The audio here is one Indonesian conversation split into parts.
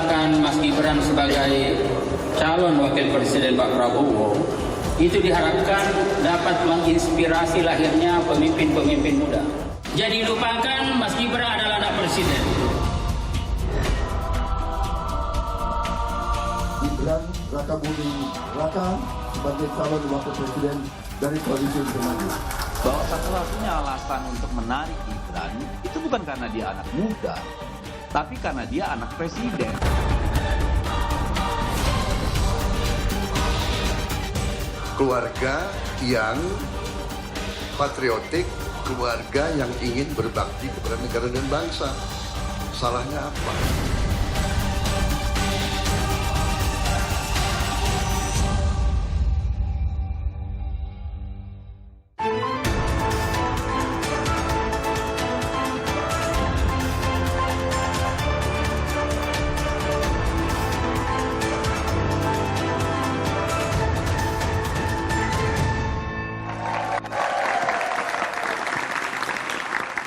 menetapkan Mas Gibran sebagai calon wakil presiden Pak Prabowo, itu diharapkan dapat menginspirasi lahirnya pemimpin-pemimpin muda. Jadi lupakan Mas Gibran adalah anak presiden. Gibran Raka Buming Raka sebagai calon wakil presiden dari koalisi Indonesia Maju. Bahwa satu-satunya alasan untuk menarik Gibran itu bukan karena dia anak muda, tapi karena dia anak presiden. Keluarga yang patriotik, keluarga yang ingin berbakti kepada negara dan bangsa. Salahnya apa?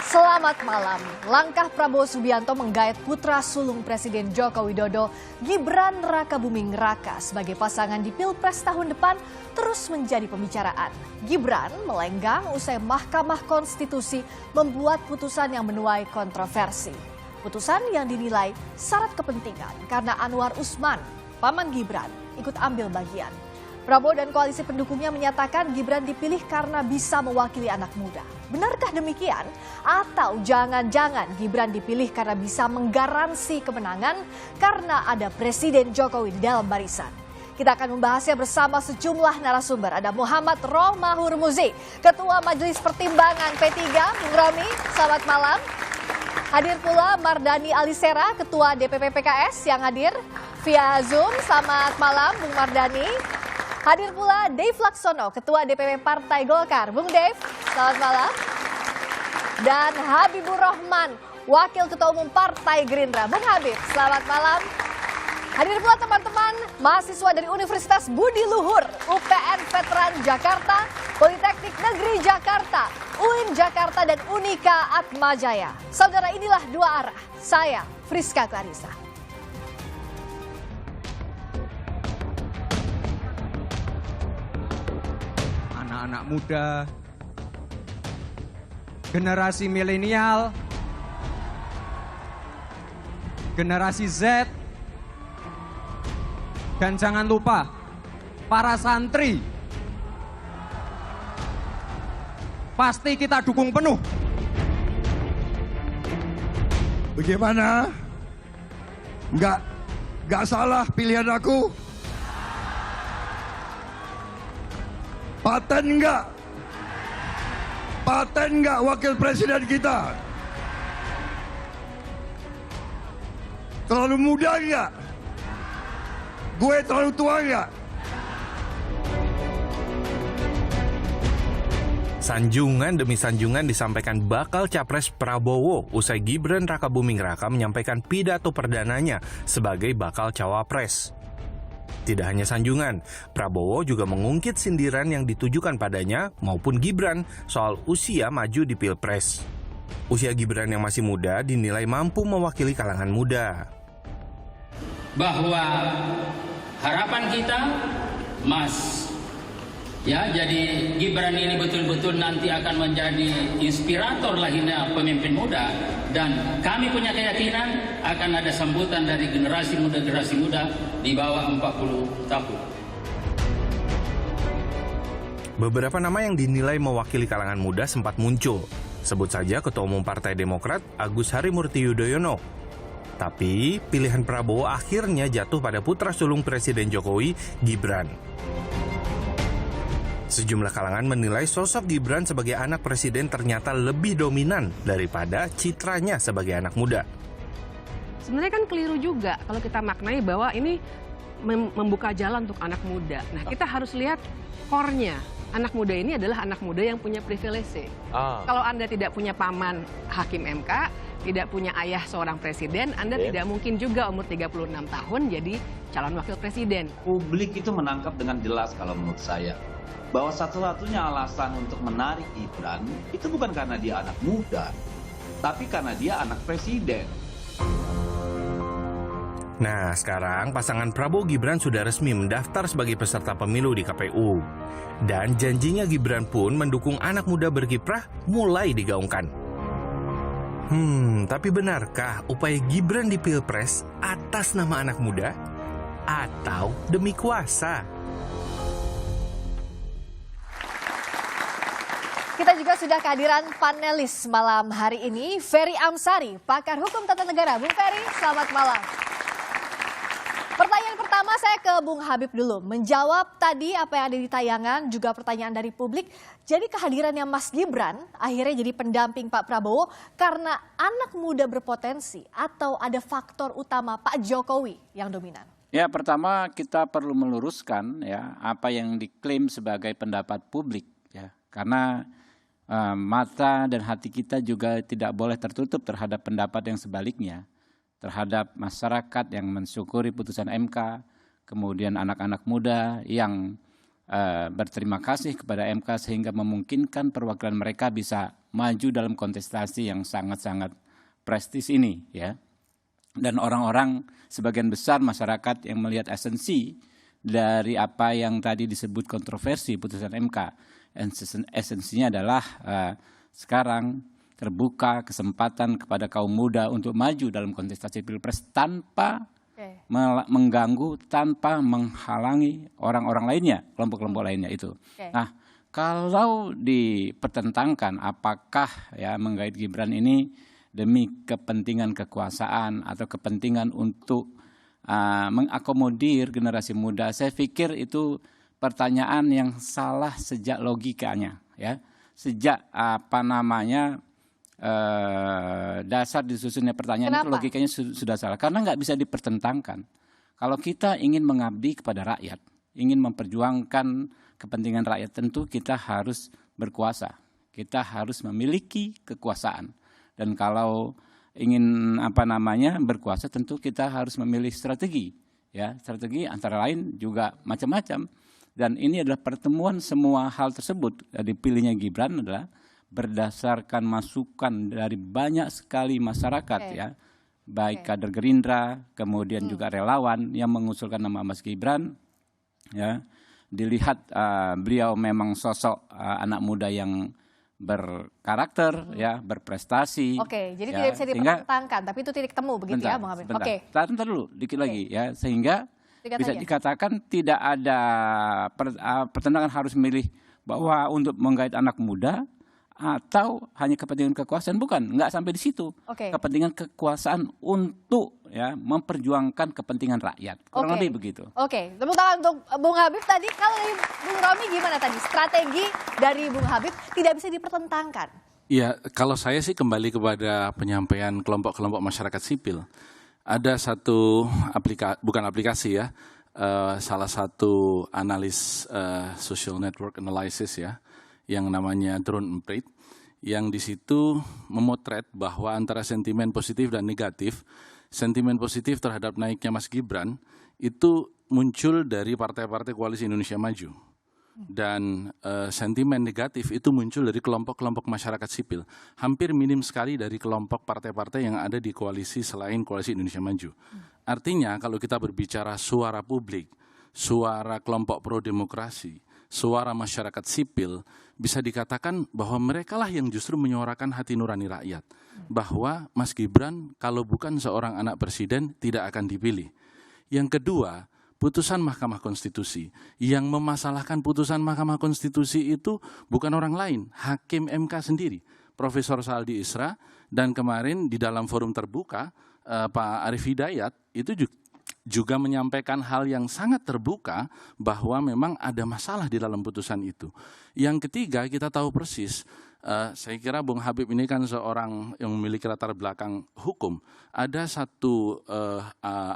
Selamat malam. Langkah Prabowo Subianto menggait putra sulung Presiden Joko Widodo, Gibran Raka Buming Raka sebagai pasangan di Pilpres tahun depan terus menjadi pembicaraan. Gibran melenggang usai Mahkamah Konstitusi membuat putusan yang menuai kontroversi. Putusan yang dinilai syarat kepentingan karena Anwar Usman, paman Gibran, ikut ambil bagian. Prabowo dan koalisi pendukungnya menyatakan Gibran dipilih karena bisa mewakili anak muda. Benarkah demikian? Atau jangan-jangan Gibran dipilih karena bisa menggaransi kemenangan karena ada Presiden Jokowi di dalam barisan? Kita akan membahasnya bersama sejumlah narasumber. Ada Muhammad Romahur Muzi, Ketua Majelis Pertimbangan P3, Bung Romi, selamat malam. Hadir pula Mardani Alisera, Ketua DPP PKS yang hadir via Zoom. Selamat malam, Bung Mardani. Hadir pula Dave Laksono, Ketua DPP Partai Golkar. Bung Dave, selamat malam. Dan Habibur Rahman, Wakil Ketua Umum Partai Gerindra. Bung Habib, selamat malam. Hadir pula teman-teman mahasiswa dari Universitas Budi Luhur, UPN Veteran Jakarta, Politeknik Negeri Jakarta, UIN Jakarta, dan Unika Atmajaya. Saudara, inilah Dua Arah. Saya Friska Clarissa. Anak muda, generasi milenial, generasi Z, dan jangan lupa para santri. Pasti kita dukung penuh. Bagaimana? Nggak salah pilihan aku? Paten enggak? Paten enggak wakil presiden kita? Terlalu muda enggak? Gue terlalu tua enggak? Sanjungan demi sanjungan disampaikan bakal capres Prabowo usai Gibran Raka Buming Raka menyampaikan pidato perdananya sebagai bakal cawapres. Tidak hanya sanjungan, Prabowo juga mengungkit sindiran yang ditujukan padanya maupun Gibran soal usia maju di Pilpres. Usia Gibran yang masih muda dinilai mampu mewakili kalangan muda. Bahwa harapan kita, Mas, ya, jadi Gibran ini betul-betul nanti akan menjadi inspirator lahirnya pemimpin muda, dan kami punya keyakinan akan ada sambutan dari generasi muda di bawah 40 tahun. Beberapa nama yang dinilai mewakili kalangan muda sempat muncul. Sebut saja Ketua Umum Partai Demokrat Agus Harimurti Yudhoyono. Tapi pilihan Prabowo akhirnya jatuh pada putra sulung Presiden Jokowi, Gibran. Sejumlah kalangan menilai sosok Gibran sebagai anak presiden ternyata lebih dominan daripada citranya sebagai anak muda. Sebenarnya kan keliru juga kalau kita maknai bahwa ini membuka jalan untuk anak muda. Nah, kita harus lihat core-nya. Anak muda ini adalah anak muda yang punya privilege. Kalau Anda tidak punya paman hakim MK, tidak punya ayah seorang presiden, Anda tidak mungkin juga umur 36 tahun jadi calon wakil presiden. Publik itu menangkap dengan jelas kalau menurut saya. Bahwa satu-satunya alasan untuk menarik Gibran itu bukan karena dia anak muda, tapi karena dia anak presiden. Nah, sekarang pasangan Prabowo Gibran sudah resmi mendaftar sebagai peserta pemilu di KPU. Dan janjinya Gibran pun mendukung anak muda berkiprah mulai digaungkan. Tapi benarkah upaya Gibran di Pilpres atas nama anak muda atau demi kuasa? Kita juga sudah kehadiran panelis malam hari ini, Ferry Amsari, pakar hukum tata negara. Bung Ferry, selamat malam. Pertanyaan pertama saya ke Bung Habib dulu. Menjawab tadi apa yang ada di tayangan, juga pertanyaan dari publik. Jadi kehadirannya Mas Gibran akhirnya jadi pendamping Pak Prabowo karena anak muda berpotensi atau ada faktor utama Pak Jokowi yang dominan? Ya, pertama kita perlu meluruskan ya apa yang diklaim sebagai pendapat publik ya. Karena mata dan hati kita juga tidak boleh tertutup terhadap pendapat yang sebaliknya. Terhadap masyarakat yang mensyukuri putusan MK, kemudian anak-anak muda yang berterima kasih kepada MK sehingga memungkinkan perwakilan mereka bisa maju dalam kontestasi yang sangat-sangat prestis ini ya. Dan orang-orang sebagian besar masyarakat yang melihat esensi dari apa yang tadi disebut kontroversi putusan MK. Esensinya adalah sekarang terbuka kesempatan kepada kaum muda untuk maju dalam kontestasi Pilpres tanpa mengganggu, tanpa menghalangi orang-orang lainnya, kelompok-kelompok lainnya itu. Nah, kalau dipertentangkan apakah ya menggait Gibran ini demi kepentingan kekuasaan atau kepentingan untuk mengakomodir generasi muda, saya pikir itu pertanyaan yang salah sejak logikanya ya. Sejak dasar disusunnya pertanyaan. Kenapa? Itu logikanya sudah salah karena nggak bisa dipertentangkan. Kalau kita ingin mengabdi kepada rakyat, ingin memperjuangkan kepentingan rakyat, tentu kita harus berkuasa, kita harus memiliki kekuasaan. Dan kalau ingin berkuasa, tentu kita harus memilih strategi, ya strategi antara lain juga macam-macam. Dan ini adalah pertemuan semua hal tersebut. Dipilihnya Gibran adalah berdasarkan masukan dari banyak sekali masyarakat ya, baik kader Gerindra, kemudian juga relawan yang mengusulkan nama Mas Gibran ya. Dilihat beliau memang sosok anak muda yang berkarakter ya, berprestasi. Jadi ya, tidak bisa dipertentangkan, tapi itu titik temu begitu ya Bang Habib. Bentar dulu dikit lagi ya, sehingga bisa dikatakan tidak ada pertentangan harus memilih bahwa untuk menggait anak muda atau hanya kepentingan kekuasaan, bukan, nggak sampai di situ. Kepentingan kekuasaan untuk ya memperjuangkan kepentingan rakyat, kurang lebih begitu. Tepuk tangan untuk Bung Habib tadi. Kalau dari Bung Romi gimana tadi? Strategi dari Bung Habib tidak bisa dipertentangkan. Ya, kalau saya sih kembali kepada penyampaian kelompok-kelompok masyarakat sipil. Ada satu aplikasi ya, salah satu analis social network analysis ya, yang namanya Drone Emprit, yang di situ memotret bahwa antara sentimen positif dan negatif, sentimen positif terhadap naiknya Mas Gibran itu muncul dari partai-partai Koalisi Indonesia Maju. Dan sentimen negatif itu muncul dari kelompok-kelompok masyarakat sipil. Hampir minim sekali dari kelompok partai-partai yang ada di koalisi selain Koalisi Indonesia Maju. Artinya kalau kita berbicara suara publik, suara kelompok pro-demokrasi, suara masyarakat sipil, bisa dikatakan bahwa merekalah yang justru menyuarakan hati nurani rakyat. Bahwa Mas Gibran kalau bukan seorang anak presiden tidak akan dipilih. Yang kedua, putusan Mahkamah Konstitusi. Yang memasalahkan putusan Mahkamah Konstitusi itu bukan orang lain, Hakim MK sendiri, Profesor Saldi Isra, dan kemarin di dalam forum terbuka, Pak Arief Hidayat itu juga menyampaikan hal yang sangat terbuka bahwa memang ada masalah di dalam putusan itu. Yang ketiga, kita tahu persis, saya kira Bung Habib ini kan seorang yang memiliki latar belakang hukum. Ada satu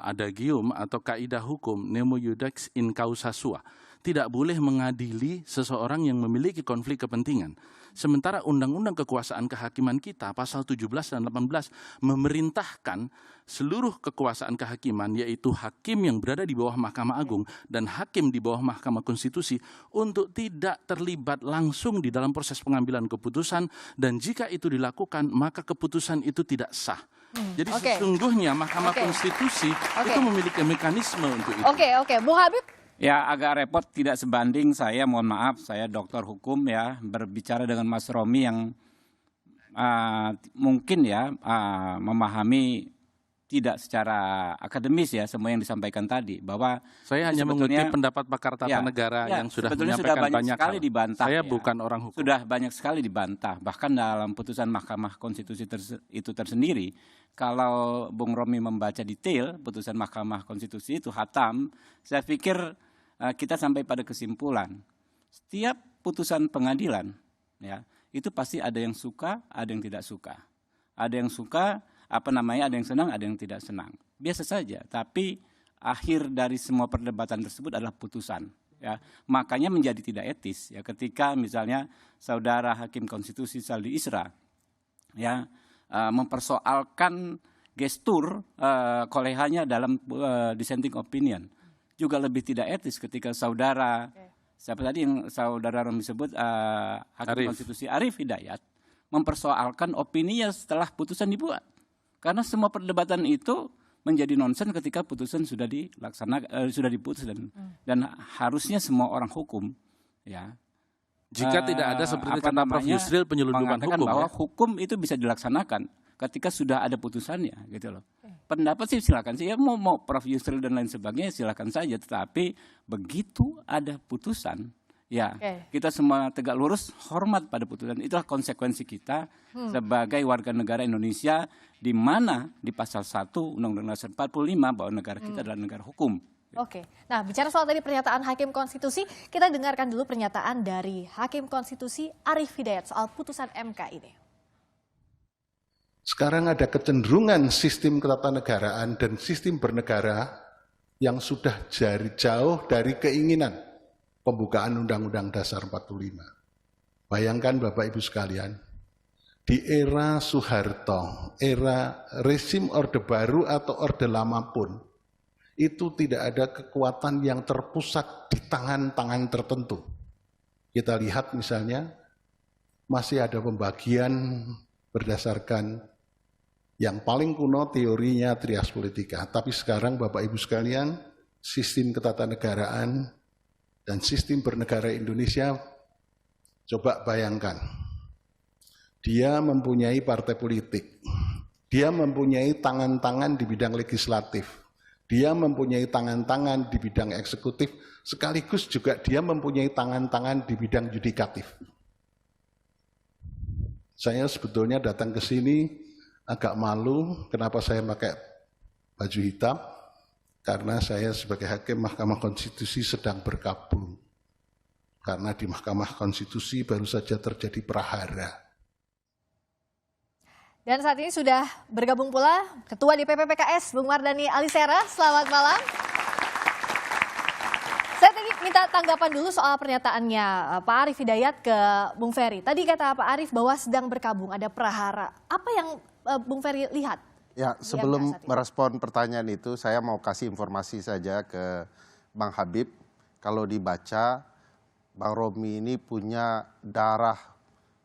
adagium atau kaidah hukum, nemo iudex in causa sua. Tidak boleh mengadili seseorang yang memiliki konflik kepentingan. Sementara undang-undang kekuasaan kehakiman kita pasal 17 dan 18 memerintahkan seluruh kekuasaan kehakiman, yaitu hakim yang berada di bawah Mahkamah Agung dan hakim di bawah Mahkamah Konstitusi, untuk tidak terlibat langsung di dalam proses pengambilan keputusan, dan jika itu dilakukan maka keputusan itu tidak sah. Jadi sesungguhnya Mahkamah Konstitusi itu memiliki mekanisme untuk itu. Oke, Bung Habib. Ya, agak repot, tidak sebanding saya, mohon maaf, saya dokter hukum ya, berbicara dengan Mas Romi yang mungkin ya memahami tidak secara akademis ya semua yang disampaikan tadi, bahwa saya hanya mengutip pendapat pakar tata negara yang sudah menyampaikan banyak sekali hal. Dibantah. Saya bukan orang hukum. Sudah banyak sekali dibantah, bahkan dalam putusan Mahkamah Konstitusi itu tersendiri. Kalau Bung Romi membaca detail putusan Mahkamah Konstitusi itu hatam, saya pikir kita sampai pada kesimpulan setiap putusan pengadilan ya itu pasti ada yang suka, ada yang tidak suka, ada yang suka ada yang senang, ada yang tidak senang, biasa saja. Tapi akhir dari semua perdebatan tersebut adalah putusan ya. Makanya menjadi tidak etis ya ketika misalnya saudara Hakim Konstitusi Saldi Isra ya mempersoalkan gestur kolehanya dalam dissenting opinion. Juga lebih tidak etis ketika saudara siapa tadi yang saudara Romi sebut Hakim Konstitusi Arief Hidayat mempersoalkan opininya setelah putusan dibuat, karena semua perdebatan itu menjadi nonsen ketika putusan sudah dilaksanakan, sudah diputus, dan harusnya semua orang hukum ya jika tidak ada seperti kata Prof Yusril penyelundupan hukum bahwa hukum itu bisa dilaksanakan ketika sudah ada putusannya gitu loh. Pendapat sih silakan sih ya, mau Prof Yusril dan lain sebagainya silakan saja, tetapi begitu ada putusan ya kita semua tegak lurus hormat pada putusan. Itulah konsekuensi kita sebagai warga negara Indonesia, di mana di pasal 1 Undang-Undang Dasar 45 bahwa negara kita adalah negara hukum. Nah bicara soal tadi pernyataan Hakim Konstitusi, kita dengarkan dulu pernyataan dari Hakim Konstitusi Arief Hidayat soal putusan MK ini. Sekarang ada kecenderungan sistem ketatanegaraan dan sistem bernegara yang sudah jauh dari keinginan pembukaan Undang-Undang Dasar 45. Bayangkan Bapak Ibu sekalian, di era Soeharto, era rezim Orde Baru atau Orde Lama pun, itu tidak ada kekuatan yang terpusat di tangan-tangan tertentu. Kita lihat misalnya, masih ada pembagian berdasarkan yang paling kuno teorinya trias politika. Tapi sekarang Bapak Ibu sekalian, sistem ketatanegaraan dan sistem bernegara Indonesia, coba bayangkan. Dia mempunyai partai politik, dia mempunyai tangan-tangan di bidang legislatif, dia mempunyai tangan-tangan di bidang eksekutif, sekaligus juga dia mempunyai tangan-tangan di bidang yudikatif. Saya sebetulnya datang ke sini agak malu, kenapa saya pakai baju hitam? Karena saya sebagai Hakim Mahkamah Konstitusi sedang berkabung. Karena di Mahkamah Konstitusi baru saja terjadi prahara. Dan saat ini sudah bergabung pula Ketua DPP PKS, Bung Mardhani Alisera. Selamat malam. Saya tadi minta tanggapan dulu soal pernyataannya Pak Arief Hidayat ke Bung Ferry. Tadi kata Pak Arief bahwa sedang berkabung, ada prahara. Apa yang Bung Ferry lihat? Ya, sebelum merespon pertanyaan itu, saya mau kasih informasi saja ke Bang Habib. Kalau dibaca, Bang Romi ini punya darah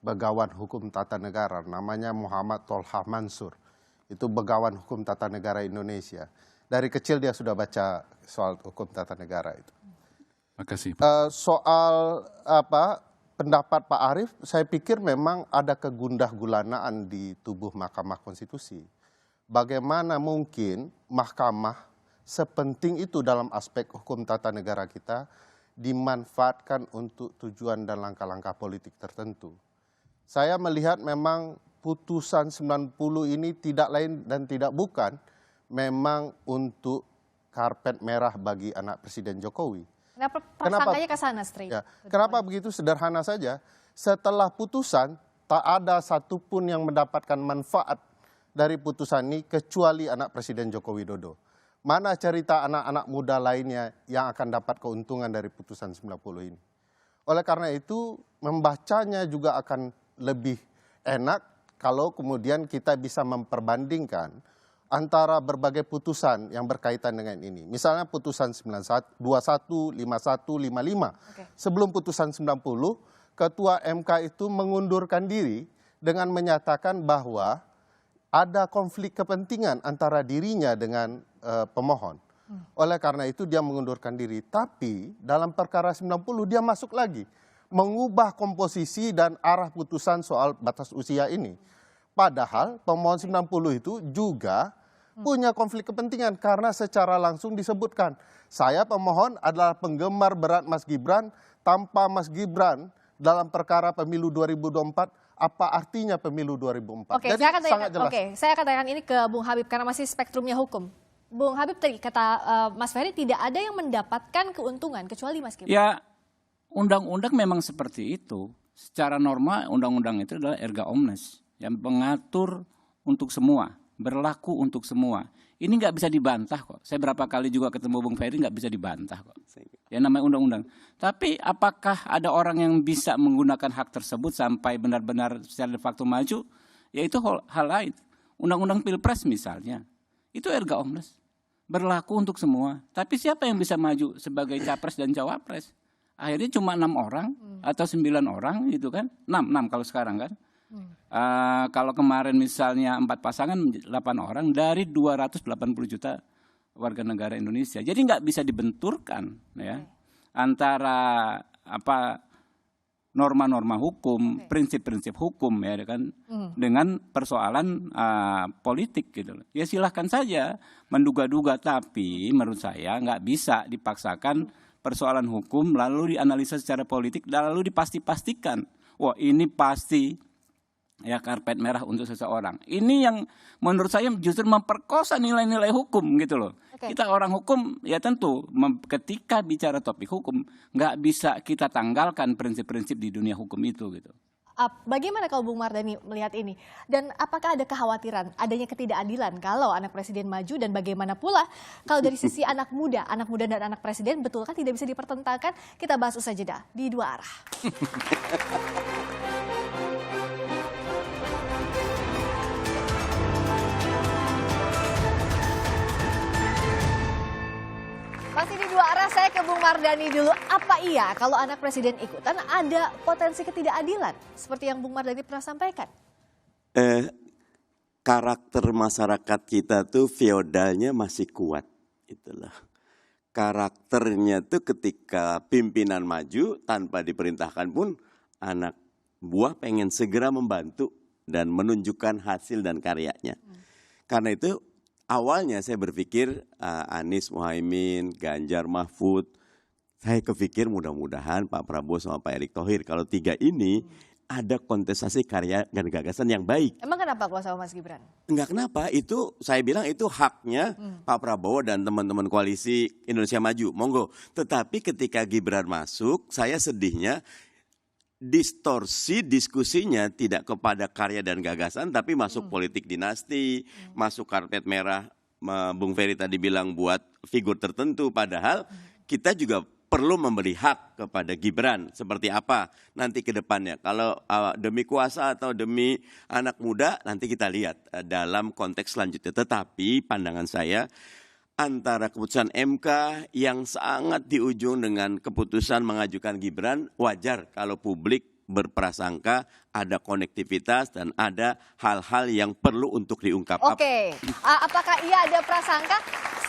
Begawan Hukum Tata Negara, namanya Muhammad Tolha Mansur. Itu Begawan Hukum Tata Negara Indonesia. Dari kecil dia sudah baca soal hukum tata negara itu. Makasih. Soal pendapat Pak Arief, saya pikir memang ada kegundah-gulanaan di tubuh Mahkamah Konstitusi. Bagaimana mungkin Mahkamah sepenting itu dalam aspek hukum tata negara kita dimanfaatkan untuk tujuan dan langkah-langkah politik tertentu. Saya melihat memang putusan 90 ini tidak lain dan tidak bukan memang untuk karpet merah bagi anak Presiden Jokowi. Prasangkanya ke sana, Stri. Ya, kenapa begitu? Sederhana saja. Setelah putusan, tak ada satupun yang mendapatkan manfaat dari putusan ini kecuali anak Presiden Joko Widodo. Mana cerita anak-anak muda lainnya yang akan dapat keuntungan dari putusan 90 ini? Oleh karena itu membacanya juga akan lebih enak kalau kemudian kita bisa memperbandingkan antara berbagai putusan yang berkaitan dengan ini. Misalnya putusan 21, 51, 51, 55. Sebelum putusan 90, Ketua MK itu mengundurkan diri dengan menyatakan bahwa ada konflik kepentingan antara dirinya dengan pemohon. Oleh karena itu dia mengundurkan diri. Tapi dalam perkara 90 dia masuk lagi. Mengubah komposisi dan arah putusan soal batas usia ini. Padahal pemohon 90 itu juga punya konflik kepentingan karena secara langsung disebutkan. Saya pemohon adalah penggemar berat Mas Gibran, tanpa Mas Gibran dalam perkara pemilu 2024, apa artinya pemilu 2004? Oke, Jadi sangat jelas. saya akan tanyakan ini ke Bung Habib karena masih spektrumnya hukum. Bung Habib tadi kata Mas Ferry tidak ada yang mendapatkan keuntungan kecuali Mas Gibran. Ya, undang-undang memang seperti itu. Secara norma undang-undang itu adalah erga omnes yang mengatur untuk semua, berlaku untuk semua. Ini nggak bisa dibantah kok. Saya berapa kali juga ketemu Bung Ferry nggak bisa dibantah kok. Ya namanya undang-undang. Tapi apakah ada orang yang bisa menggunakan hak tersebut sampai benar-benar secara de facto maju? Ya itu hal lain. Undang-undang Pilpres misalnya, itu erga omnes. Berlaku untuk semua. Tapi siapa yang bisa maju sebagai capres dan cawapres? Akhirnya cuma 6 orang atau 9 orang gitu kan. 6 kalau sekarang kan. Kalau kemarin misalnya 4 pasangan 8 orang dari 280 juta warga negara Indonesia. Jadi nggak bisa dibenturkan ya antara norma-norma hukum, prinsip-prinsip hukum ya kan dengan persoalan politik gitu. Ya silahkan saja menduga-duga, tapi menurut saya nggak bisa dipaksakan persoalan hukum lalu dianalisa secara politik lalu dipastikan. Wah ini pasti ya karpet merah untuk seseorang. Ini yang menurut saya justru memperkosa nilai-nilai hukum gitu loh. Kita orang hukum ya tentu ketika bicara topik hukum nggak bisa kita tanggalkan prinsip-prinsip di dunia hukum itu gitu. Bagaimana kalau Bung Mardhani melihat ini? Dan apakah ada kekhawatiran adanya ketidakadilan kalau anak presiden maju, dan bagaimana pula kalau dari sisi anak muda dan anak presiden betulkah tidak bisa dipertentangkan? Kita bahas usai jeda di Dua Arah. Masih di Dua Arah, saya ke Bung Mardhani dulu. Apa iya kalau anak presiden ikutan ada potensi ketidakadilan seperti yang Bung Mardhani pernah sampaikan? Karakter masyarakat kita tuh feodalnya masih kuat, itulah. Karakternya tuh ketika pimpinan maju tanpa diperintahkan pun anak buah pengen segera membantu dan menunjukkan hasil dan karyanya. Karena itu awalnya saya berpikir Anies Muhaimin, Ganjar Mahfud, saya kepikir mudah-mudahan Pak Prabowo sama Pak Erick Thohir, kalau 3 ini ada kontestasi karya dan gagasan yang baik. Emang kenapa kalau sama Mas Gibran? Enggak kenapa, itu saya bilang itu haknya Pak Prabowo dan teman-teman koalisi Indonesia Maju, monggo. Tetapi ketika Gibran masuk, saya sedihnya distorsi diskusinya tidak kepada karya dan gagasan, tapi masuk politik dinasti, masuk karpet merah, Bung Ferry tadi bilang buat figur tertentu, padahal kita juga perlu memberi hak kepada Gibran seperti apa nanti ke depannya. Kalau demi kuasa atau demi anak muda nanti kita lihat dalam konteks selanjutnya. Tetapi pandangan saya antara keputusan MK yang sangat di ujung dengan keputusan mengajukan Gibran, wajar kalau publik berprasangka ada konektivitas dan ada hal-hal yang perlu untuk diungkap. Oke, apakah ia ada prasangka?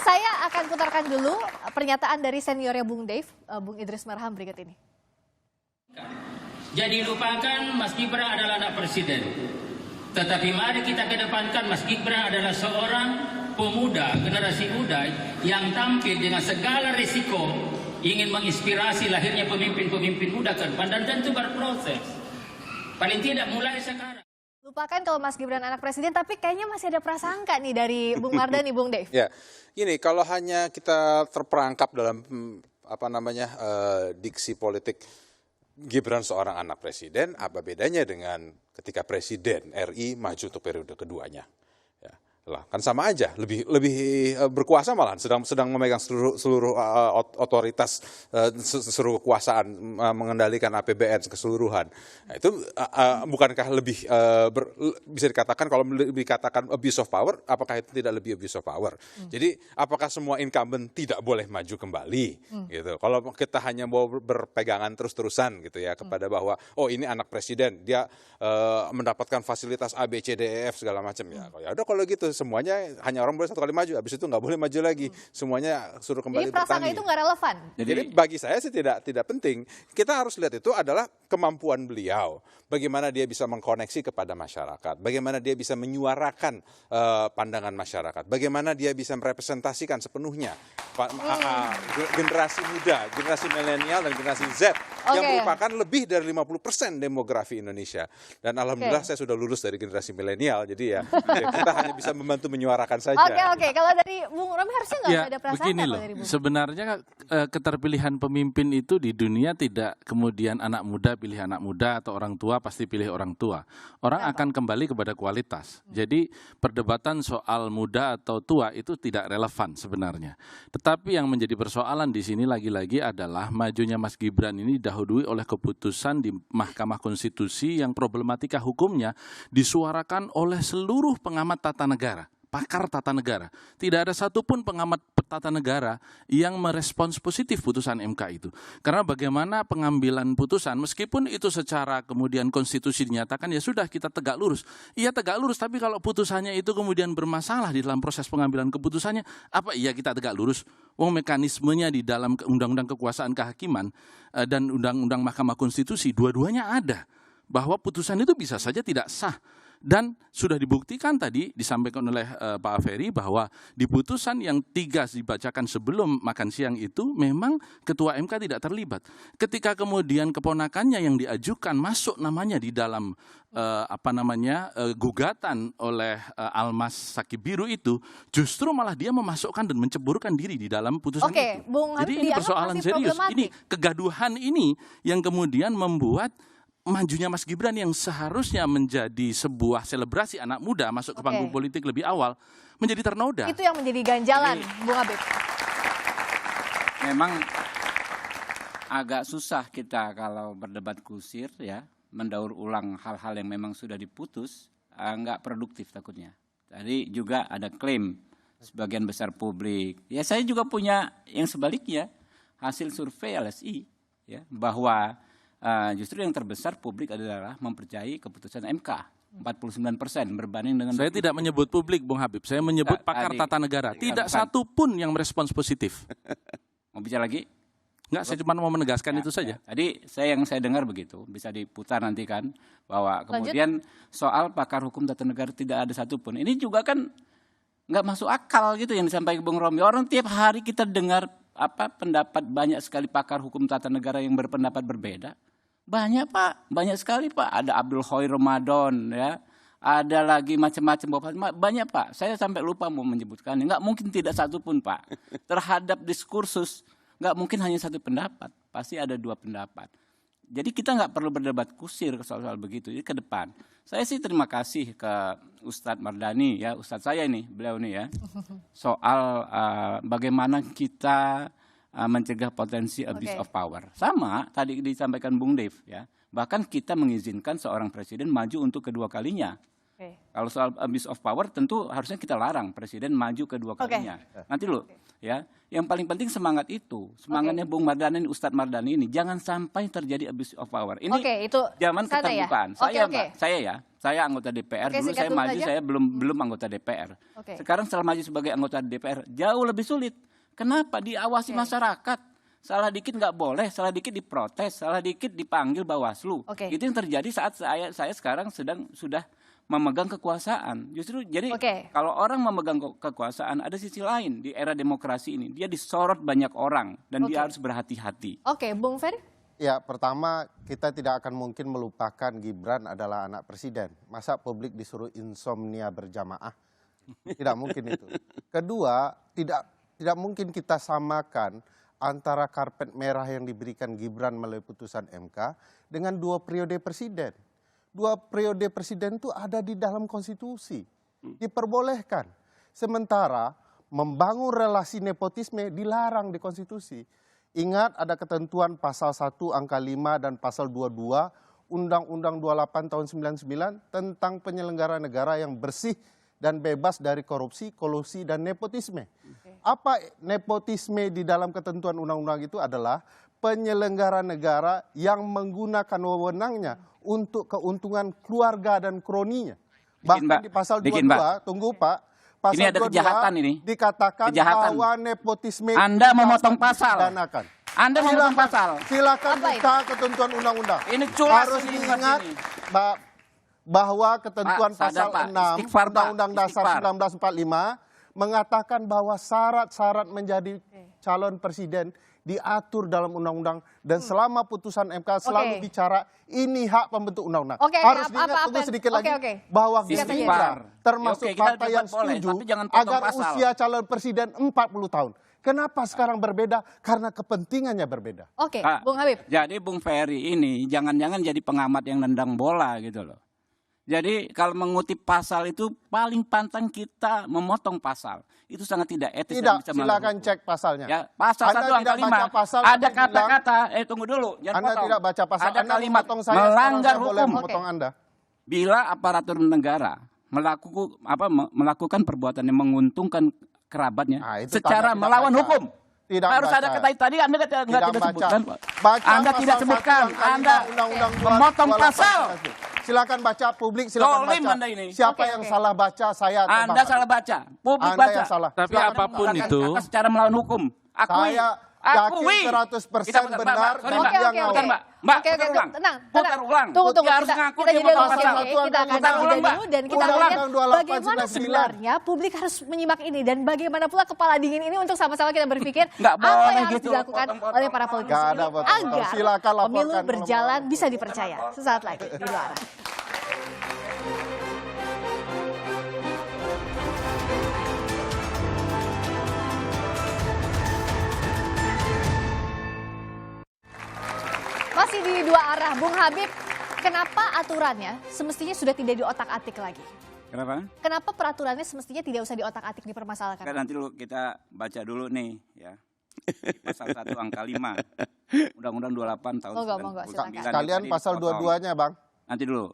Saya akan putarkan dulu pernyataan dari seniornya Bung Dave, Bung Idris Marham berikut ini. Jadi lupakan Mas Gibran adalah anak presiden. Tetapi mari kita kedepankan Mas Gibran adalah seorang pemuda, generasi muda yang tampil dengan segala risiko ingin menginspirasi lahirnya pemimpin-pemimpin muda ke depan, dan tentu berproses. Paling tidak mulai sekarang. Lupakan kalau Mas Gibran anak presiden, tapi kayaknya masih ada prasangka nih dari Bung Mardhani, Bung Dave. Ya, gini, kalau hanya kita terperangkap dalam diksi politik Gibran seorang anak presiden, apa bedanya dengan ketika presiden RI maju untuk periode keduanya? Ya. Lah, kan sama aja, lebih berkuasa malahan, sedang memegang seluruh otoritas, seluruh kekuasaan, mengendalikan APBN keseluruhan. Nah, itu bukankah lebih bisa dikatakan, kalau dikatakan abuse of power, apakah itu tidak lebih abuse of power? Jadi apakah semua incumbent tidak boleh maju kembali? Gitu. Kalau kita hanya mau berpegangan terus-terusan gitu ya kepada bahwa oh ini anak presiden, dia mendapatkan fasilitas A, B, C, D, E, F segala macam ya udah kalau gitu semuanya hanya orang boleh 1 kali maju, habis itu nggak boleh maju lagi, semuanya suruh kembali Jadi prasangka bertani. itu nggak relevan. Jadi bagi saya sih tidak penting. Kita harus lihat itu adalah kemampuan beliau, bagaimana dia bisa mengkoneksi kepada masyarakat, bagaimana dia bisa menyuarakan pandangan masyarakat, bagaimana dia bisa merepresentasikan sepenuhnya generasi muda, generasi milenial dan generasi Z yang merupakan lebih dari 50% demografi Indonesia. Dan alhamdulillah saya sudah lulus dari generasi milenial, jadi ya kita hanya bisa membantu menyuarakan saja. Oke. Kalau dari Bung Romi harusnya nggak ada perasaan begini loh, dari Bung. sebenarnya keterpilihan pemimpin itu di dunia tidak kemudian anak muda pilih anak muda atau orang tua pasti pilih orang tua. Orang akan kembali kepada kualitas. Jadi perdebatan soal muda atau tua itu tidak relevan sebenarnya. Tetapi yang menjadi persoalan di sini lagi-lagi adalah majunya Mas Gibran ini didahului oleh keputusan di Mahkamah Konstitusi yang problematika hukumnya disuarakan oleh seluruh pengamat tata negara, pakar tata negara. Tidak ada satupun pengamat tata negara yang merespons positif putusan MK itu. Karena bagaimana pengambilan putusan, meskipun itu secara kemudian konstitusi dinyatakan ya sudah kita tegak lurus. Iya tegak lurus, tapi kalau putusannya itu kemudian bermasalah di dalam proses pengambilan keputusannya, apa iya kita tegak lurus? Wong mekanismenya di dalam Undang-Undang Kekuasaan Kehakiman dan Undang-Undang Mahkamah Konstitusi, dua-duanya ada. Bahwa putusan itu bisa saja tidak sah. Dan sudah dibuktikan tadi disampaikan oleh Pak Aferi bahwa di putusan yang 3 dibacakan sebelum makan siang itu memang Ketua MK tidak terlibat. Ketika kemudian keponakannya yang diajukan masuk namanya di dalam gugatan oleh Almas Sakibiru itu, justru malah dia memasukkan dan menceburkan diri di dalam putusan itu. Bung Jadi ini persoalan serius. Ini kegaduhan ini yang kemudian membuat majunya Mas Gibran yang seharusnya menjadi sebuah selebrasi anak muda masuk ke panggung politik lebih awal menjadi ternoda. Itu yang menjadi ganjalan, Bung Habib. Memang agak susah kita kalau berdebat kusir ya, mendaur ulang hal-hal yang memang sudah diputus, nggak produktif takutnya. Tadi juga ada klaim sebagian besar publik. Ya saya juga punya yang sebaliknya, hasil survei LSI ya, bahwa justru yang terbesar publik adalah mempercayai keputusan MK 49% berbanding dengan. Saya tidak menyebut publik, Bung Habib. Saya menyebut pakar tata negara. Tidak satu pun yang merespons positif. Mau bicara lagi? Enggak, saya cuma mau menegaskan itu saja. Tadi yang saya dengar begitu, bisa diputar nanti kan, bahwa kemudian soal pakar hukum tata negara tidak ada satupun. Ini juga kan nggak masuk akal gitu yang disampaikan Bung Romi. Orang tiap hari kita dengar pendapat banyak sekali pakar hukum tata negara yang berpendapat berbeda. Banyak Pak, banyak sekali Pak. Ada Abdul Khoir Ramadan ya, ada lagi macam-macam banyak Pak. Saya sampai lupa mau menyebutkannya. Nggak mungkin tidak satu pun Pak. Terhadap diskursus nggak mungkin hanya satu pendapat, pasti ada 2 pendapat. Jadi kita nggak perlu berdebat kusir soal begitu. Jadi ke depan, saya sih terima kasih ke Ustadz Mardani ya, Ustadz saya ini, beliau nih ya, soal bagaimana kita mencegah potensi abuse of power. Sama tadi disampaikan Bung Dev ya. Bahkan kita mengizinkan seorang presiden maju untuk kedua kalinya. Kalau soal abuse of power tentu harusnya kita larang presiden maju kedua kalinya. Nanti loh ya. Yang paling penting semangat itu. Semangatnya Bung Mardani, Ustadz Mardani ini jangan sampai terjadi abuse of power. Ini itu zaman keterbukaan. Ya? Saya anggota DPR dulu saya maju saya belum anggota DPR. Sekarang setelah maju sebagai anggota DPR jauh lebih sulit. Kenapa? Diawasi masyarakat. Salah dikit nggak boleh, salah dikit diprotes, salah dikit dipanggil Bawaslu. Itu yang terjadi saat saya sekarang sudah memegang kekuasaan. Justru jadi kalau orang memegang kekuasaan ada sisi lain di era demokrasi ini. Dia disorot banyak orang dan dia harus berhati-hati. Bung Ferry? Ya, pertama kita tidak akan mungkin melupakan Gibran adalah anak presiden. Masa publik disuruh insomnia berjamaah? Tidak mungkin itu. Kedua, tidak mungkin kita samakan antara karpet merah yang diberikan Gibran melalui putusan MK dengan 2 periode presiden. 2 periode presiden itu ada di dalam konstitusi. Diperbolehkan. Sementara membangun relasi nepotisme dilarang di konstitusi. Ingat ada ketentuan pasal 1 angka 5 dan pasal 22 Undang-Undang 28 tahun 99 tentang penyelenggara negara yang bersih dan bebas dari korupsi, kolusi, dan nepotisme. Apa nepotisme di dalam ketentuan undang-undang itu adalah penyelenggara negara yang menggunakan wewenangnya untuk keuntungan keluarga dan kroninya. Bahkan di pasal 22, tunggu Pak, pasal ini ada 22 kejahatan ini. Dikatakan Kejahatan. bahwa nepotisme Anda memotong pasal. didanakan. Anda memotong pasal. Silakan buka ketentuan undang-undang. Ini culas Harus ini, diingat ini. bahwa ketentuan Pak, sadar, pasal Pak. 6 Istighfar, Pak. Undang-Undang Dasar Istighfar. 1945 mengatakan bahwa syarat-syarat menjadi calon presiden diatur dalam undang-undang dan selama putusan MK selalu bicara ini hak pembentuk undang-undang. Harus diingat tunggu sedikit lagi bahwa Gerindra termasuk partai yang setuju agar usia calon presiden 40 tahun. Kenapa sekarang berbeda? Karena kepentingannya berbeda. Oke, Bung Habib. Jadi Bung Ferry ini jangan-jangan jadi pengamat yang nendang bola gitu loh. Jadi kalau mengutip pasal itu paling pantang kita memotong pasal. Itu sangat tidak etis. Tidak, silakan cek pasalnya. Ya, pasal 1 angka 5. Ada kata-kata, tunggu dulu. Jangan Anda potong. tidak baca pasal. Ada Anda kalimat memotong saya, melanggar saya boleh hukum. memotong Anda. Bila aparatur negara melakukan perbuatan yang menguntungkan kerabatnya secara melawan hukum. Tidak harus baca. ada kata tadi Anda tidak sebutkan. Baca Anda tidak pasal sebutkan. 1 angka Anda 5 Undang-Undang memotong 28. pasal. Silakan baca publik, silakan Zolim baca. Anda ini. Siapa yang salah baca, saya atau Anda Bapak? salah baca. Publik Anda baca. yang salah. Tapi Silakan apapun baca. itu, Secara melawan hukum. Akui. Saya yakin 100% benar dan dia ngawur. Mbak, Oke, tenang. Putar ulang. Tunggu. Dia harus ngaku Kita dia jeda memotong dulu. pasal. Oke, kita akan Putar jeda ulang, Mbak. dulu dan kita akan lihat bagaimana sebenarnya publik harus menyimak ini dan bagaimana pula kepala dingin ini untuk sama-sama kita berpikir apa yang harus dilakukan oleh para politisi Nggak ini ada potong-potong. agar Silakan laporkan pemilu kalau berjalan bisa dipercaya. Sesaat lagi di Dua Arah. Masih di Dua Arah, Bung Habib, kenapa aturannya semestinya sudah tidak diotak-atik lagi? Kenapa? Kenapa peraturannya semestinya tidak usah diotak-atik dipermasalahkan? Nanti dulu kita baca dulu nih ya. Pasal 1 angka 5. Undang-Undang 28 tahun Monggo, 99. silakan. Sekalian pasal 22-nya, Bang. Nanti dulu.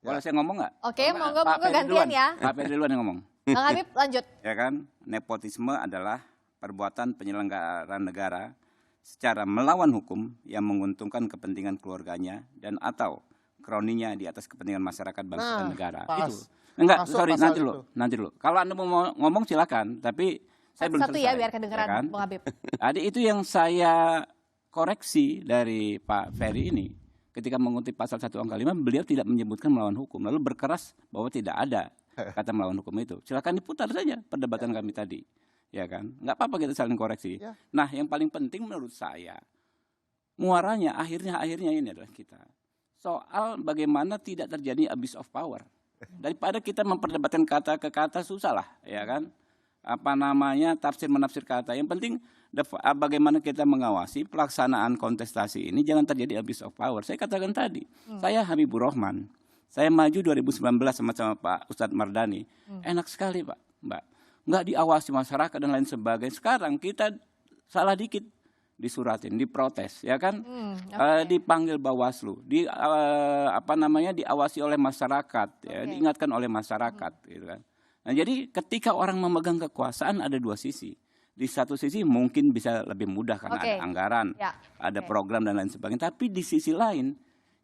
Boleh saya ngomong nggak? Oke, monggo Pak Ferry gantian duluan. ya. Pak Ferry duluan yang ngomong. Bang Habib lanjut. Ya kan, nepotisme adalah perbuatan penyelenggara negara secara melawan hukum yang menguntungkan kepentingan keluarganya dan atau kroninya di atas kepentingan masyarakat bangsa dan negara. Pas. Itu. Enggak, Masuk sorry, pasal nanti dulu. Kalau Anda mau ngomong silakan, tapi saya belum Satu selesai. ya biar kedengeran, kan? Bang Habib. Jadi itu yang saya koreksi dari Pak Ferry ini. Ketika mengutip pasal 1 angka 5, beliau tidak menyebutkan melawan hukum. Lalu berkeras bahwa tidak ada kata melawan hukum itu. Silakan diputar saja perdebatan kami tadi. Ya kan? Nggak apa-apa kita saling koreksi. Ya. Nah, yang paling penting menurut saya, muaranya akhirnya ini adalah kita. Soal bagaimana tidak terjadi abuse of power. Daripada kita memperdebatkan kata ke kata, susah lah. Ya kan? Apa namanya, tafsir menafsir kata. Yang penting bagaimana kita mengawasi pelaksanaan kontestasi ini jangan terjadi abuse of power. Saya katakan tadi, saya Habibur Rahman, saya maju 2019 sama Pak Ustadz Mardani. Enak sekali Pak, Mbak. Nggak diawasi masyarakat dan lain sebagainya. Sekarang kita salah dikit disuratin, diprotes, ya kan? Dipanggil Bawaslu, diawasi oleh masyarakat, ya, diingatkan oleh masyarakat, gitu kan? Nah, jadi ketika orang memegang kekuasaan ada dua sisi. Di satu sisi mungkin bisa lebih mudah karena ada anggaran, ada program dan lain sebagainya. Tapi di sisi lain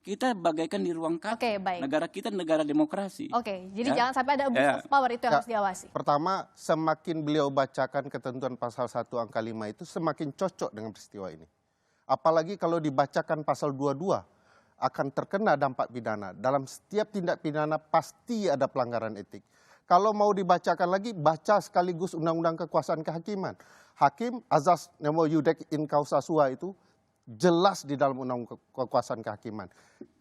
kita bagaikan di ruang kaca. Negara kita negara demokrasi. Jadi jangan sampai ada abuse of power itu yang harus diawasi. Pertama, semakin beliau bacakan ketentuan pasal 1 angka 5 itu semakin cocok dengan peristiwa ini. Apalagi kalau dibacakan pasal 22 akan terkena dampak pidana. Dalam setiap tindak pidana pasti ada pelanggaran etik. Kalau mau dibacakan lagi, baca sekaligus Undang-Undang Kekuasaan Kehakiman. Hakim azas nemo iudec in causa sua itu jelas di dalam Undang-Undang Kekuasaan Kehakiman.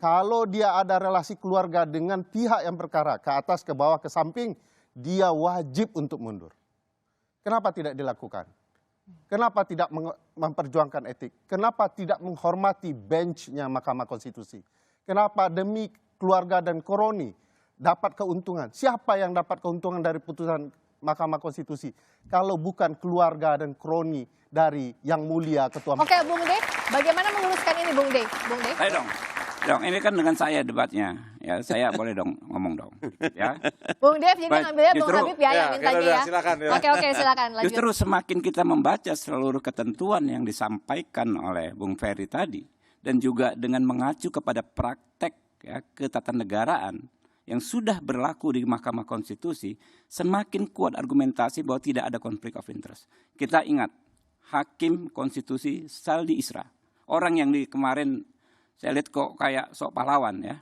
Kalau dia ada relasi keluarga dengan pihak yang perkara, ke atas, ke bawah, ke samping, dia wajib untuk mundur. Kenapa tidak dilakukan? Kenapa tidak memperjuangkan etik? Kenapa tidak menghormati benchnya Mahkamah Konstitusi? Kenapa demi keluarga dan kroni dapat keuntungan? Siapa yang dapat keuntungan dari putusan Mahkamah Konstitusi kalau bukan keluarga dan kroni dari Yang Mulia Ketua Oke, Bung De, bagaimana meluruskan ini, Bung De? Bung De? Ayo dong, ini kan dengan saya debatnya, ya saya boleh dong ngomong dong, ya. Bung Dev, jadi Baik, ngambilnya Bung justru- Habib ya yang mintanya ya. silakan, ya. Oke, silakan lanjut. Justru semakin kita membaca seluruh ketentuan yang disampaikan oleh Bung Ferry tadi, dan juga dengan mengacu kepada praktek ya, ketatanegaraan yang sudah berlaku di Mahkamah Konstitusi, semakin kuat argumentasi bahwa tidak ada konflik of interest. Kita ingat, Hakim Konstitusi Saldi Isra, orang yang kemarin saya lihat kok kayak sok pahlawan ya.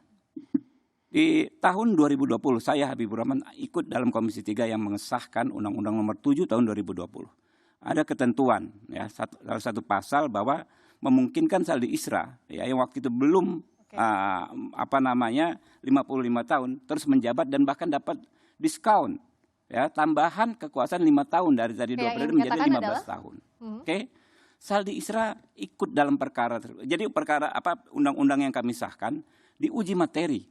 Di tahun 2020 saya Habibur Rahman ikut dalam Komisi 3 yang mengesahkan Undang-Undang Nomor 7 tahun 2020. Ada ketentuan ya, salah satu pasal bahwa memungkinkan Saldi Isra ya yang waktu itu belum 55 tahun terus menjabat dan bahkan dapat diskon ya, tambahan kekuasaan 5 tahun dari 2 periode menjadi 15 tahun. Oke. Saldi Isra ikut dalam perkara tersebut. Jadi perkara undang-undang yang kami sahkan diuji materi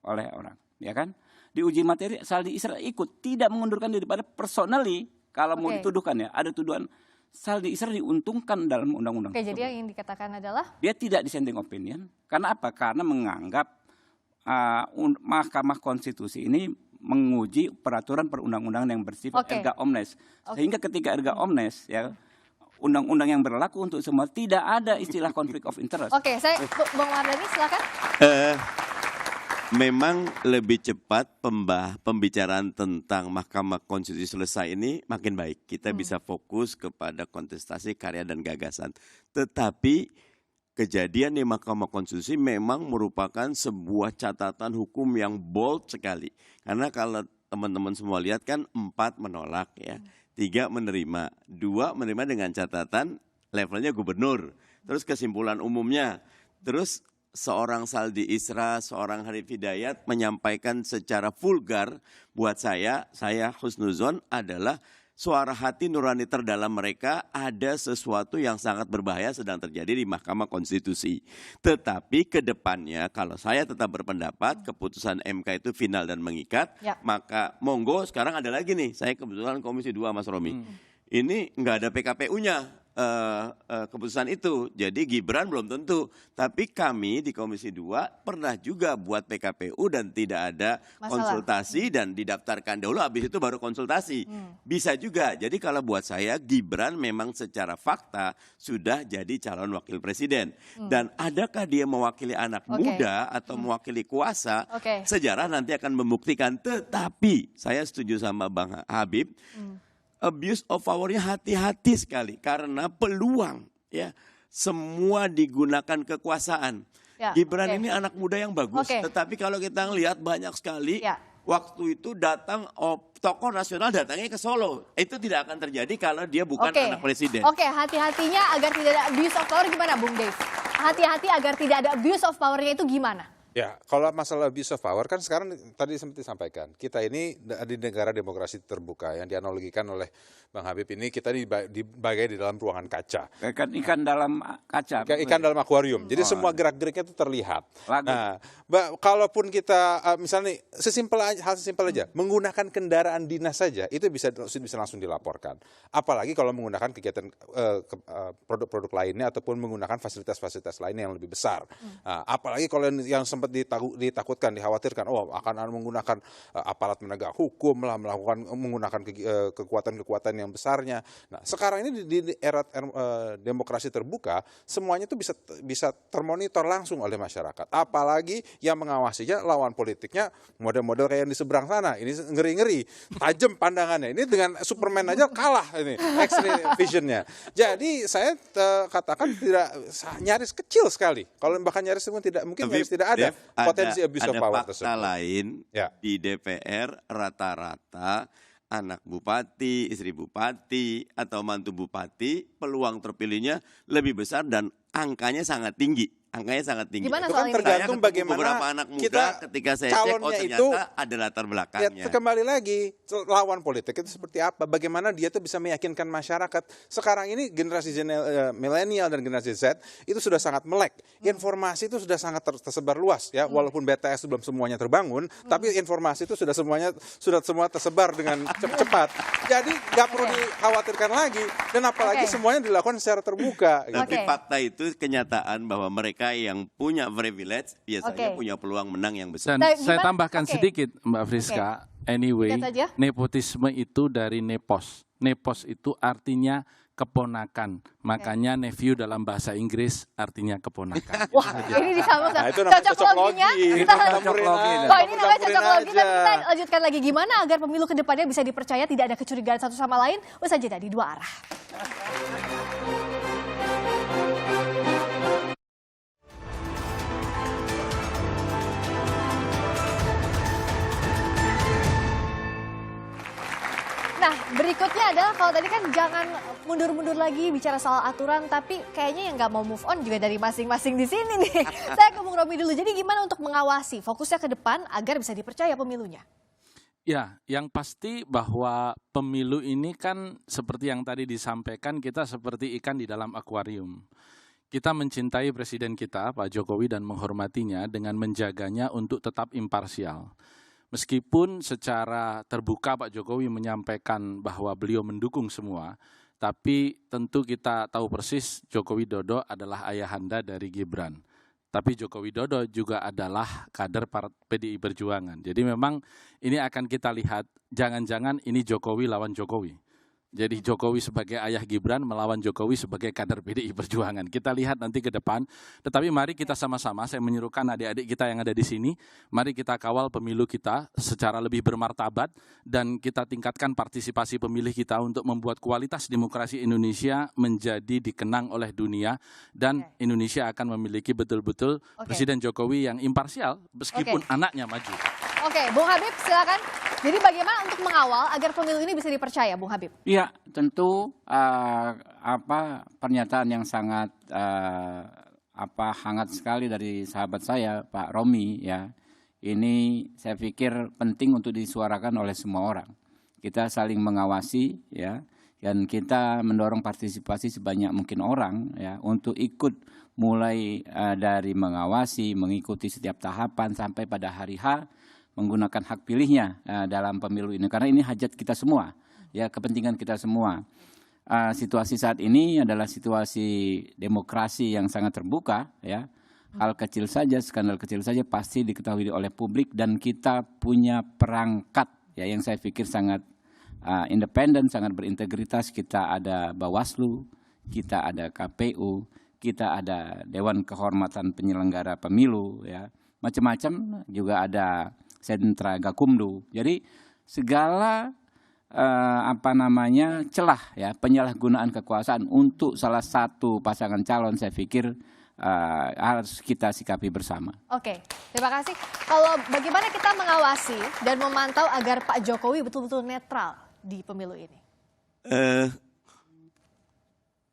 oleh orang, ya kan? Diuji materi Saldi Isra ikut, tidak mengundurkan diri pada personally kalau mau dituduhkan ya, ada tuduhan Saldi Isra diuntungkan dalam undang-undang. Oke, jadi yang dikatakan adalah dia tidak dissenting opinion. Karena apa? Karena menganggap Mahkamah Konstitusi ini menguji peraturan perundang-undangan yang bersifat erga omnes. Sehingga ketika erga omnes ya, undang-undang yang berlaku untuk semua, tidak ada istilah konflik of interest. Oke, saya Bang Mardhani silakan. Memang lebih cepat pembicaraan tentang Mahkamah Konstitusi selesai ini makin baik. Kita bisa fokus kepada kontestasi karya dan gagasan. Tetapi kejadian di Mahkamah Konstitusi memang merupakan sebuah catatan hukum yang bold sekali. Karena kalau teman-teman semua lihat kan 4 menolak ya. 3 menerima, 2 menerima dengan catatan levelnya gubernur. Terus kesimpulan umumnya, terus seorang Saldi Isra, seorang Harif Hidayat menyampaikan secara vulgar buat saya husnuzon adalah suara hati nurani terdalam mereka ada sesuatu yang sangat berbahaya sedang terjadi di Mahkamah Konstitusi. Tetapi ke depannya kalau saya tetap berpendapat keputusan MK itu final dan mengikat, maka monggo sekarang ada lagi nih, saya kebetulan Komisi 2 Mas Romi. Ini nggak ada PKPU-nya. Keputusan itu. Jadi Gibran belum tentu. Tapi kami di Komisi 2 pernah juga buat PKPU dan tidak ada konsultasi dan didaftarkan dahulu, habis itu baru konsultasi. Bisa juga. Jadi kalau buat saya Gibran memang secara fakta sudah jadi calon wakil presiden. Dan adakah dia mewakili anak muda atau mewakili kuasa? Sejarah nanti akan membuktikan. Tetapi saya setuju sama Bang Habib. Abuse of power-nya hati-hati sekali karena peluang ya semua digunakan kekuasaan. Gibran ini anak muda yang bagus, tetapi kalau kita lihat banyak sekali waktu itu datang tokoh nasional datangnya ke Solo. Itu tidak akan terjadi kalau dia bukan anak presiden. Hati-hatinya agar tidak ada abuse of power gimana, Bung Dev? Hati-hati agar tidak ada abuse of power-nya itu gimana? Ya, kalau masalah abuse of power kan sekarang tadi seperti disampaikan, kita ini di negara demokrasi terbuka yang dianalogikan oleh Bang Habib ini kita dibagai di dalam ruangan kaca. Ikan dalam kaca. Ikan dalam akuarium. Jadi semua gerak-geriknya itu terlihat. Nah, kalaupun kita misalnya hal sesimpel aja, menggunakan kendaraan dinas saja itu bisa langsung dilaporkan. Apalagi kalau menggunakan kegiatan produk-produk lainnya ataupun menggunakan fasilitas-fasilitas lainnya yang lebih besar. Nah, apalagi kalau yang sempat ditakutkan, dikhawatirkan, akan menggunakan aparat penegak hukum lah, menggunakan kekuatan-kekuatan yang besarnya. Nah, sekarang ini di era demokrasi terbuka, semuanya itu bisa termonitor langsung oleh masyarakat. Apalagi yang mengawasinya lawan politiknya model-model kayak yang di seberang sana. Ini ngeri-ngeri, tajam pandangannya. Ini dengan Superman aja kalah ini X-ray visionnya. Jadi saya katakan nyaris kecil sekali. Kalau bahkan nyaris nyaris tidak ada potensi abuse of power tersebut. Ada fakta lain di DPR rata-rata anak bupati, istri bupati, atau mantu bupati, peluang terpilihnya lebih besar dan angkanya sangat tinggi. angkanya sangat tinggi. Gimana Itu soal kan ini? tergantung Saya ketemu bagaimana beberapa anak muda kita ketika saya cek, oh calonnya ternyata itu ada latar ya, belakangnya. kembali lagi lawan politik itu seperti apa? Bagaimana dia tuh bisa meyakinkan masyarakat? Sekarang ini generasi milenial dan generasi Z itu sudah sangat melek. Informasi itu sudah sangat tersebar luas ya. Walaupun BTS belum semuanya terbangun, tapi informasi itu sudah semua tersebar dengan cepat. Jadi nggak perlu dikhawatirkan lagi. Dan apalagi semuanya dilakukan secara terbuka. Tapi fakta itu kenyataan bahwa mereka yang punya privilege biasanya punya peluang menang yang besar. Dan saya tambahkan sedikit Mbak Friska, anyway, Lihat aja. nepotisme itu dari nepos. Nepos itu artinya keponakan. Makanya nephew dalam bahasa Inggris artinya keponakan. Wah, ini disambung. Nah, itu namanya Cocok loginya. Cocok logi. Oh, ini namanya cocok logi. Tapi kita lanjutkan lagi. Gimana agar pemilu kedepannya bisa dipercaya, tidak ada kecurigaan satu sama lain? Usai jeda di dua arah. Nah, berikutnya adalah kalau tadi kan jangan mundur-mundur lagi bicara soal aturan, tapi kayaknya yang nggak mau move on juga dari masing-masing di sini nih. Saya ke Bung Romi dulu. Jadi gimana untuk mengawasi fokusnya ke depan agar bisa dipercaya pemilunya? Ya, yang pasti bahwa pemilu ini kan seperti yang tadi disampaikan, kita seperti ikan di dalam akuarium. Kita mencintai presiden kita, Pak Jokowi, dan menghormatinya dengan menjaganya untuk tetap imparsial. Meskipun secara terbuka Pak Jokowi menyampaikan bahwa beliau mendukung semua, tapi tentu kita tahu persis Joko Widodo adalah ayahanda dari Gibran. Tapi Joko Widodo juga adalah kader PDI Perjuangan. Jadi memang ini akan kita lihat, jangan-jangan ini Jokowi lawan Jokowi. Jadi Jokowi sebagai ayah Gibran melawan Jokowi sebagai kader PDI Perjuangan. Kita lihat nanti ke depan. Tetapi mari kita sama-sama, saya menyerukan adik-adik kita yang ada di sini, mari kita kawal pemilu kita secara lebih bermartabat dan kita tingkatkan partisipasi pemilih kita untuk membuat kualitas demokrasi Indonesia menjadi dikenang oleh dunia dan Indonesia akan memiliki betul-betul Presiden Jokowi yang imparsial meskipun anaknya maju. Oke, Bung Habib silakan. Jadi bagaimana untuk mengawal agar pemilu ini bisa dipercaya, Bung Habib? Ya, tentu pernyataan yang sangat hangat sekali dari sahabat saya, Pak Romi ya. Ini saya pikir penting untuk disuarakan oleh semua orang. Kita saling mengawasi ya, dan kita mendorong partisipasi sebanyak mungkin orang ya untuk ikut mulai dari mengawasi, mengikuti setiap tahapan sampai pada hari H menggunakan hak pilihnya dalam pemilu ini, karena ini hajat kita semua, ya kepentingan kita semua. Situasi saat ini adalah situasi demokrasi yang sangat terbuka, ya. Hal kecil saja, skandal kecil saja pasti diketahui oleh publik dan kita punya perangkat, ya yang saya pikir sangat independen, sangat berintegritas. Kita ada Bawaslu, kita ada KPU, kita ada Dewan Kehormatan Penyelenggara Pemilu, ya macam-macam, juga ada sentra Gakumdu. Jadi segala celah ya penyalahgunaan kekuasaan untuk salah satu pasangan calon saya pikir harus kita sikapi bersama. Oke, terima kasih. Kalau bagaimana kita mengawasi dan memantau agar Pak Jokowi betul-betul netral di pemilu ini?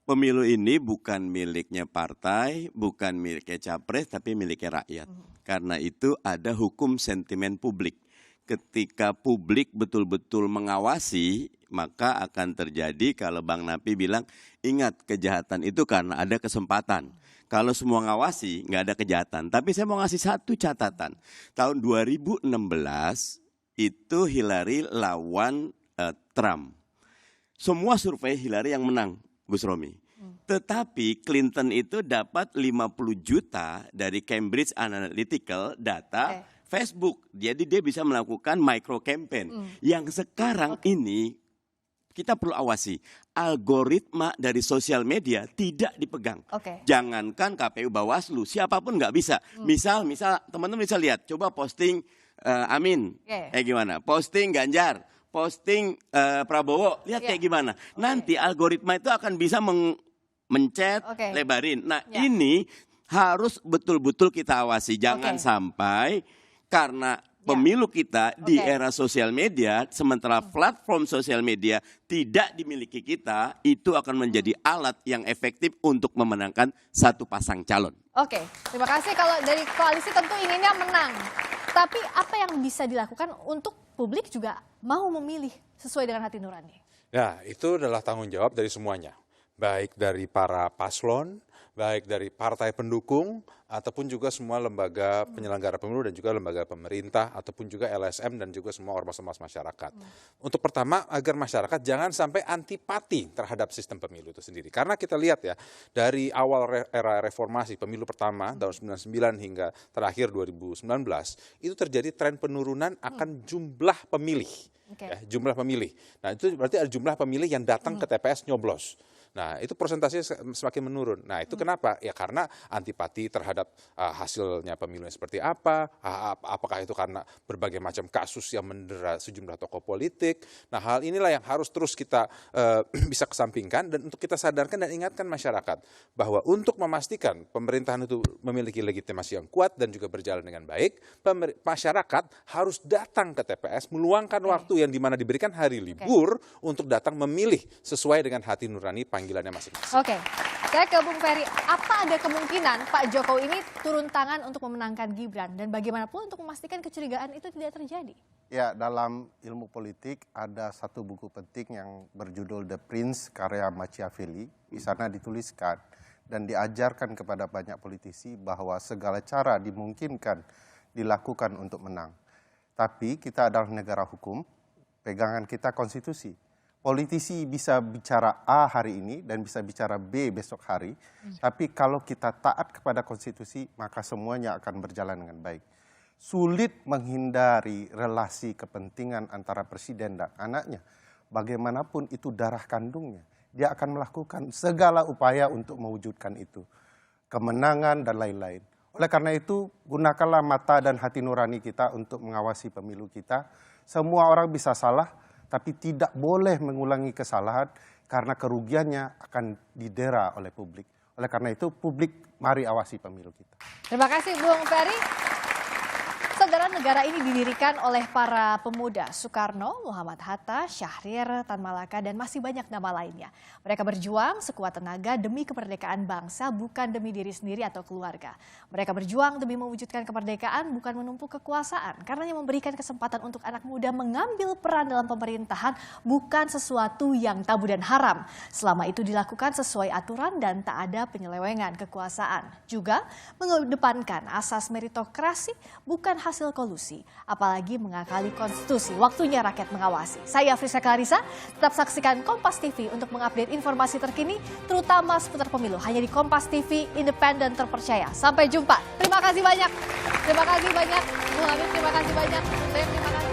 Pemilu ini bukan miliknya partai, bukan miliknya capres, tapi miliknya rakyat. Karena itu ada hukum sentimen publik. Ketika publik betul-betul mengawasi, maka akan terjadi kalau Bang Napi bilang, ingat kejahatan itu karena ada kesempatan. Kalau semua ngawasi, nggak ada kejahatan. Tapi saya mau ngasih satu catatan. Tahun 2016 itu Hillary lawan Trump. Semua survei Hillary yang menang, Gus Romi. Tetapi Clinton itu dapat 50 juta dari Cambridge Analytical data Facebook. Jadi dia bisa melakukan micro campaign. Yang sekarang ini kita perlu awasi. Algoritma dari sosial media tidak dipegang. Jangankan KPU Bawaslu, siapapun nggak bisa. Misal teman-teman bisa lihat, coba posting Amin, gimana? Posting Ganjar, posting Prabowo, lihat kayak gimana. Nanti algoritma itu akan bisa mencet, lebarin. Nah ini harus betul-betul kita awasi. Jangan sampai karena pemilu kita di era sosial media, sementara platform sosial media tidak dimiliki kita, itu akan menjadi alat yang efektif untuk memenangkan satu pasang calon. Oke, terima kasih. Kalau dari koalisi tentu inginnya menang. Tapi apa yang bisa dilakukan untuk publik juga mau memilih sesuai dengan hati nurani? Ya, itu adalah tanggung jawab dari semuanya. Baik dari para paslon, baik dari partai pendukung, ataupun juga semua lembaga penyelenggara pemilu dan juga lembaga pemerintah, ataupun juga LSM dan juga semua ormas-ormas masyarakat. Untuk pertama, agar masyarakat jangan sampai antipati terhadap sistem pemilu itu sendiri. Karena kita lihat ya, dari awal era reformasi, pemilu pertama tahun 99 hingga terakhir 2019, itu terjadi tren penurunan akan jumlah pemilih. Ya, jumlah pemilih. Nah, itu berarti ada jumlah pemilih yang datang ke TPS nyoblos. Nah, itu persentasenya semakin menurun. Nah, itu kenapa? Ya karena antipati terhadap hasilnya pemilu seperti apa, apakah itu karena berbagai macam kasus yang mendera sejumlah tokoh politik. Nah, hal inilah yang harus terus kita bisa kesampingkan dan untuk kita sadarkan dan ingatkan masyarakat bahwa untuk memastikan pemerintahan itu memiliki legitimasi yang kuat dan juga berjalan dengan baik, masyarakat harus datang ke TPS, meluangkan waktu yang dimana diberikan hari libur untuk datang memilih sesuai dengan hati nurani panggilannya masing-masing. Oke, saya ke Bung Ferry. Apa ada kemungkinan Pak Jokowi ini turun tangan untuk memenangkan Gibran dan bagaimanapun untuk memastikan kecurigaan itu tidak terjadi? Ya, dalam ilmu politik ada satu buku penting yang berjudul The Prince karya Machiavelli. Di sana dituliskan dan diajarkan kepada banyak politisi bahwa segala cara dimungkinkan dilakukan untuk menang. Tapi kita adalah negara hukum, pegangan kita konstitusi. Politisi bisa bicara A hari ini dan bisa bicara B besok hari. Tapi kalau kita taat kepada konstitusi, maka semuanya akan berjalan dengan baik. Sulit menghindari relasi kepentingan antara presiden dan anaknya. Bagaimanapun itu darah kandungnya. Dia akan melakukan segala upaya untuk mewujudkan itu. Kemenangan dan lain-lain. Oleh karena itu, gunakanlah mata dan hati nurani kita untuk mengawasi pemilu kita. Semua orang bisa salah, tapi tidak boleh mengulangi kesalahan karena kerugiannya akan didera oleh publik. Oleh karena itu, publik mari awasi pemilu kita. Terima kasih Bung Ferry. Saudara, negara ini didirikan oleh para pemuda Soekarno, Muhammad Hatta, Syahrir, Tan Malaka, dan masih banyak nama lainnya. Mereka berjuang sekuat tenaga demi kemerdekaan bangsa, bukan demi diri sendiri atau keluarga. Mereka berjuang demi mewujudkan kemerdekaan, bukan menumpuk kekuasaan. Karenanya memberikan kesempatan untuk anak muda mengambil peran dalam pemerintahan, bukan sesuatu yang tabu dan haram. Selama itu dilakukan sesuai aturan dan tak ada penyelewengan kekuasaan. Juga mengedepankan asas meritokrasi, bukan hasil kolusi, apalagi mengakali konstitusi. Waktunya rakyat mengawasi. Saya Frisa Clarissa, tetap saksikan Kompas TV untuk mengupdate informasi terkini, terutama seputar pemilu. Hanya di Kompas TV, independen terpercaya. Sampai jumpa. Terima kasih banyak. Terima kasih banyak. Bung Habib, terima kasih banyak. Terima kasih.